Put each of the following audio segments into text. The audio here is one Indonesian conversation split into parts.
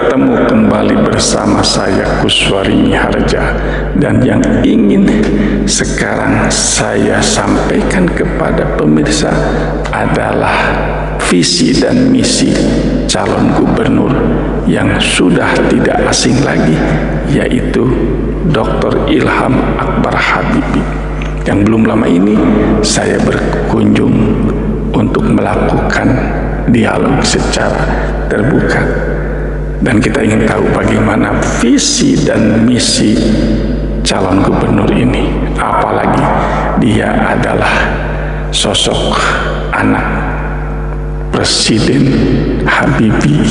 Bertemu kembali bersama saya Kuswarini Harja, dan yang ingin sekarang saya sampaikan kepada pemirsa adalah visi dan misi calon gubernur yang sudah tidak asing lagi, yaitu Dr. Ilham Akbar Habibie, yang belum lama ini saya berkunjung untuk melakukan dialog secara terbuka. Dan kita ingin tahu bagaimana visi dan misi calon gubernur ini, apalagi dia adalah sosok anak Presiden Habibie.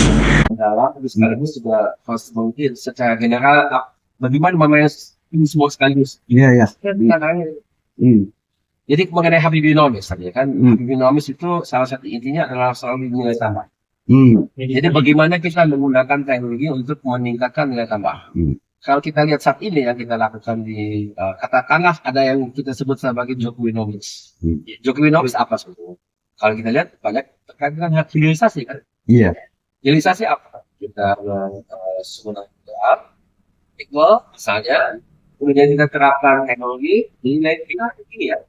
Sekaligus juga mungkin secara general bagaimana namanya ini semua sekaligus. Iya. Jadi mengenai Habibienomics tadi kan, Habibienomics itu salah satu intinya adalah soal nilai tambah. Jadi bagaimana kita menggunakan teknologi untuk meningkatkan nilai tambah. Kalau kita lihat saat ini yang kita lakukan di katakanlah ada yang kita sebut sebagai Jokowionomics. Jokowionomics apa sebetulnya? Kalau kita lihat banyak terkait dengan hilirisasi kan. Iya. Hilirisasi apa? Kita menggunakan equal misalnya, kemudian kita terapkan teknologi di nilai tingkat ini ya.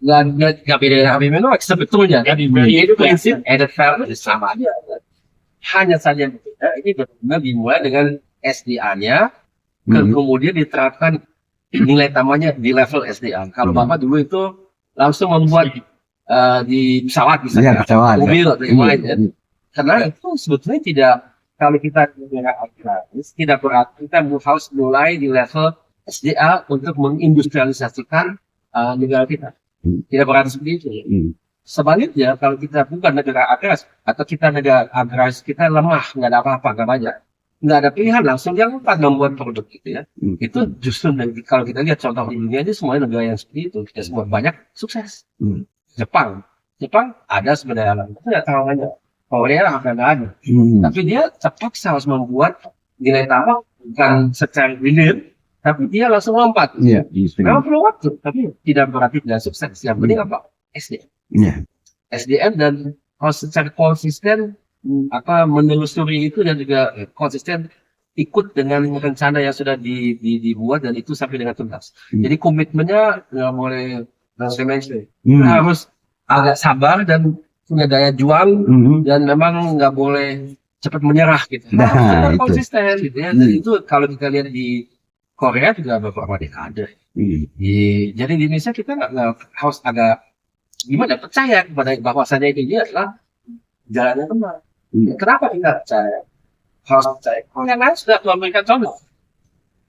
Nggak beda dengan Habibienomics sebetulnya kan, itu prinsip added value sama aja. Hanya saja ini benar-benar dimulai dengan SDA-nya, kemudian diterapkan nilai tambahnya di level SDA. Kalau Bapak dulu itu langsung membuat di pesawat misalnya, mobil atau yang lain ya. Karena itu sebetulnya tidak, kalau kita tidak berarti kita harus mulai di level SDA untuk mengindustrialisasikan negara kita. Tidak berarti seperti itu. Sebaliknya, kalau kita bukan negara agraris atau kita negara agraris, kita lemah, nggak ada apa-apa, nggak banyak, nggak ada pilihan, langsung yang membuat produk gitu ya. Itu justru kalau kita lihat contoh di dunia ini semuanya negara yang seperti itu, kita semua banyak sukses. Jepang ada sebenarnya, itu nggak terlalu banyak. Korea akan ada, tapi dia terpaksa harus membuat nilai tambah bukan secara linear, tapi dia langsung lompat. Memang perlu waktu, tapi tidak berarti tidak sukses. Yang penting apa? SDM. SDM dan harus secara konsisten menelusuri itu, dan juga konsisten ikut dengan rencana yang sudah dibuat, dan itu sampai dengan tuntas. Jadi komitmennya nggak boleh harus agak sabar dan punya daya juang, dan memang nggak boleh cepat menyerah gitu. Harus konsisten gitu ya. Dan itu kalau kita lihat di Korea juga beberapa dekade. Jadi di Indonesia kita nggak harus agak gimana percaya kepada bahwasannya ini adalah jalan yang benar. Kenapa kita percaya? Harus percaya. Kalau yang lain sudah memberikan contoh.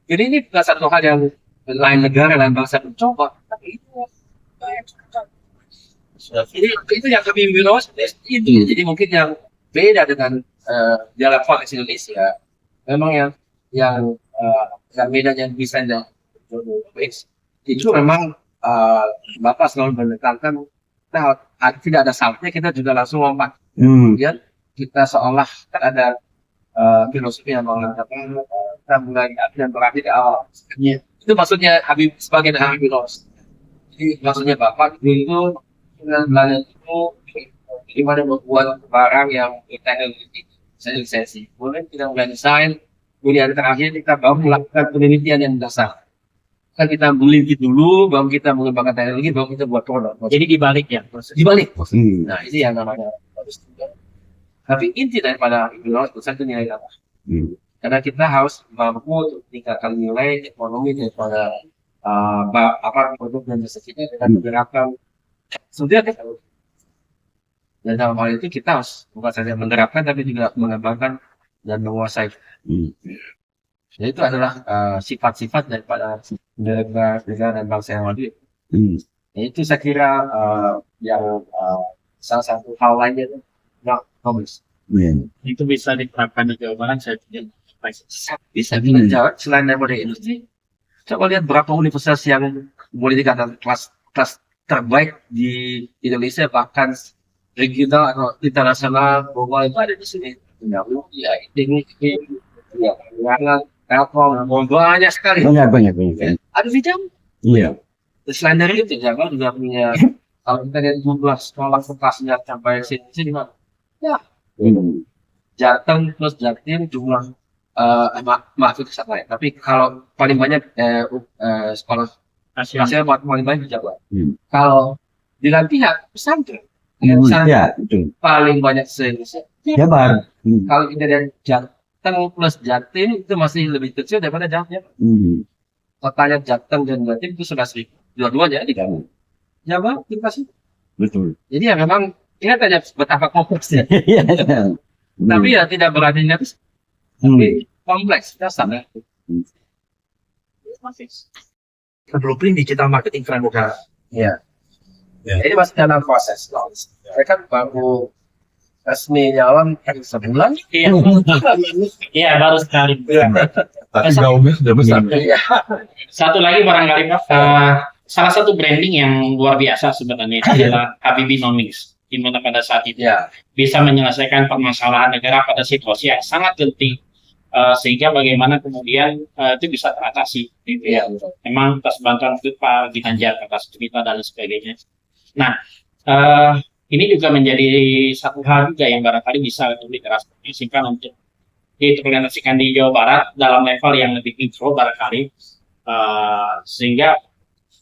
Jadi ini bukan satu hal yang lain negara, lain bangsa mencoba, tapi itu itu yang kami bilang itu. Jadi mungkin yang beda dengan jalan konteks Indonesia. Memang yang bedanya bisa dan itu memang Bapak selalu menekankan tidak ada salahnya kita juga langsung lompat. Kemudian kita seolah kan ada filosofi yang mengatakan kita mulai dan berakhir di awal. Itu maksudnya Habib sebagai Habibienomics. Jadi maksudnya Bapak itu dengan belajar itu bagaimana membuat barang yang teknologi lisensi. Kemudian kita mulai desain. Kemudian terakhir kita baru melakukan penelitian yang dasar. Kan kita meneliti dulu, baru kita mengembangkan teknologi, baru kita buat produk. Jadi dibalik ya, dibalik. Nah ini yang namanya harus. Tapi inti daripada Habibienomics itu nilai tambah. Karena kita harus mampu meningkatkan nilai ekonomi daripada produk dan jasa kita dengan menerapkan sudah teknologi. Dan dalam hal itu kita harus bukan saja menerapkan, tapi juga mengembangkan dan menguasai. Jadi itu adalah sifat-sifat daripada negara dan bangsa yang maju. Itu saya kira yang salah satu hal lainnya Thomas. Itu bisa diterapkan di Jawa Barat, saya tidak bisa jawab selain daripada industri. Coba lihat berapa universitas yang boleh dikatakan kelas terbaik di Indonesia, bahkan regional atau internasional global itu ada di sini. Telkom, banyak sekali. Banyak. Ada di Jawa. Iya. Selain dari itu, Jawa juga punya. Kalau kita lihat jumlah sekolah vokasinya sampai sini mana? Ya. Jateng plus Jatim jumlah maaf itu sama ya. Tapi kalau paling banyak sekolah Asia. Asia paling banyak di Jawa. Kalau di lain pihak pesantren, Ya, betul. paling banyak se-Indonesia. Jabar. Kalau kita lihat Jateng plus Jatim itu masih lebih kecil daripada Jatim. Kotanya Jateng dan Jatim itu 11.000. Dua-duanya di kamu. Jawa itu pasti. Betul. Jadi ya memang ingat aja betapa kompleksnya. Iya. Tapi ya tidak berarti nggak bisa. Tapi kompleks, dasar ya. Blueprint digital marketing keren udah. Iya. Ini masih dalam proses. Saya kan baru resmi nyalon kan sebulan. Iya. Iya, baru sekali. Tapi gaungnya sudah besar. Iya. Satu lagi barangkali Pak, salah satu branding yang luar biasa sebenarnya itu adalah Habibinomics, di mana pada saat itu Iya. bisa menyelesaikan permasalahan negara pada situasi yang sangat genting, sehingga bagaimana kemudian itu bisa teratasi. Gitu ya. Memang atas bantuan itu Pak Ginanjar, atas cerita dan sebagainya. Nah, ini juga menjadi satu hal juga yang barangkali bisa diterapkan untuk diimplementasikan di Jawa Barat dalam level yang lebih mikro barangkali, sehingga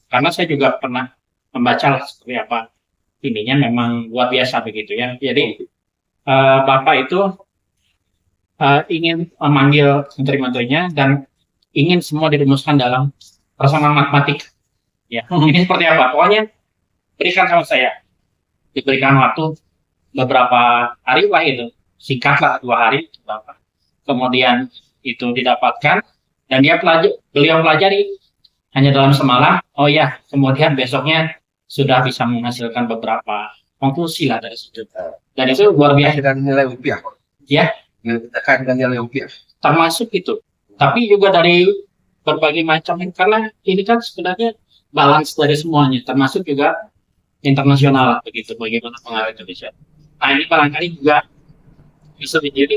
karena saya juga pernah membaca lah seperti apa ininya memang luar biasa begitu ya. Jadi Bapak itu ingin memanggil menteri-menterinya dan ingin semua dirumuskan dalam persamaan matematik. Ya, ini seperti apa? Pokoknya berikan sama saya. Diberikan waktu beberapa hari lah itu, singkatlah 2 hari, kemudian itu didapatkan dan beliau pelajari hanya dalam semalam. Oh ya, kemudian besoknya sudah bisa menghasilkan beberapa konklusi lah dari situ. Dan itu luar biasa. Dengan nilai rupiah. Ya, Tekan dengan nilai rupiah. termasuk itu. Tapi juga dari berbagai macam, karena ini kan sebenarnya balance dari semuanya, termasuk juga internasional begitu bagaimana pengaruh Indonesia. Nah ini barangkali juga bisa menjadi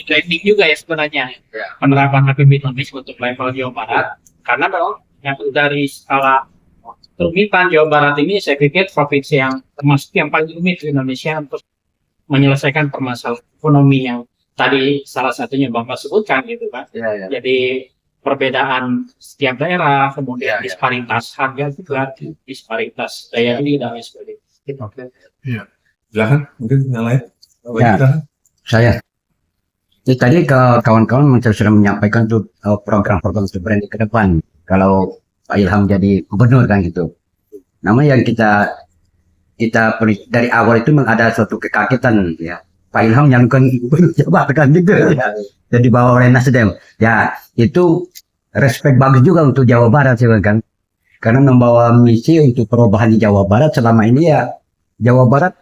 trending juga ya sebenarnya penerapan Habibinomics untuk level Jawa Barat, karena memang yang dari skala kerumitan Jawa Barat ini saya pikir provinsi yang termasuk yang paling rumit di Indonesia untuk menyelesaikan permasalahan ekonomi yang tadi salah satunya Bapak sebutkan gitu kan. Jadi perbedaan setiap daerah, kemudian disparitas harga juga, disparitas daya beli dan lain sebagainya. Oke. Iya. Silakan, mungkin yang lain. Ya. Saya. Jadi tadi kawan-kawan sudah menyampaikan tuh program-program branding ke depan. Kalau Pak Ilham jadi gubernur kan gitu. Namun yang kita dari awal itu ada suatu kekagetan ya. Pak Ilham yang kan gubernur Jawa kan gitu. Ya. Jadi dibawa oleh Nasdem. Ya, itu respect bagus juga untuk Jawa Barat sih kan. Karena membawa misi untuk perubahan di Jawa Barat selama ini ya Jawa Barat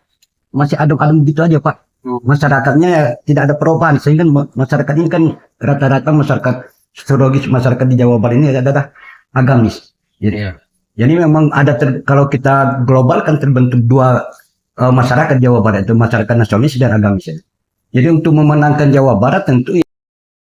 masih adem-adem gitu aja Pak. Masyarakatnya ya, tidak ada perubahan sehingga masyarakat ini kan rata-rata masyarakat sosiologis masyarakat di Jawa Barat ini adalah agamis. Jadi memang ada kalau kita global kan terbentuk 2 masyarakat Jawa Barat itu masyarakat nasionalis dan agamis. Jadi untuk memenangkan Jawa Barat tentu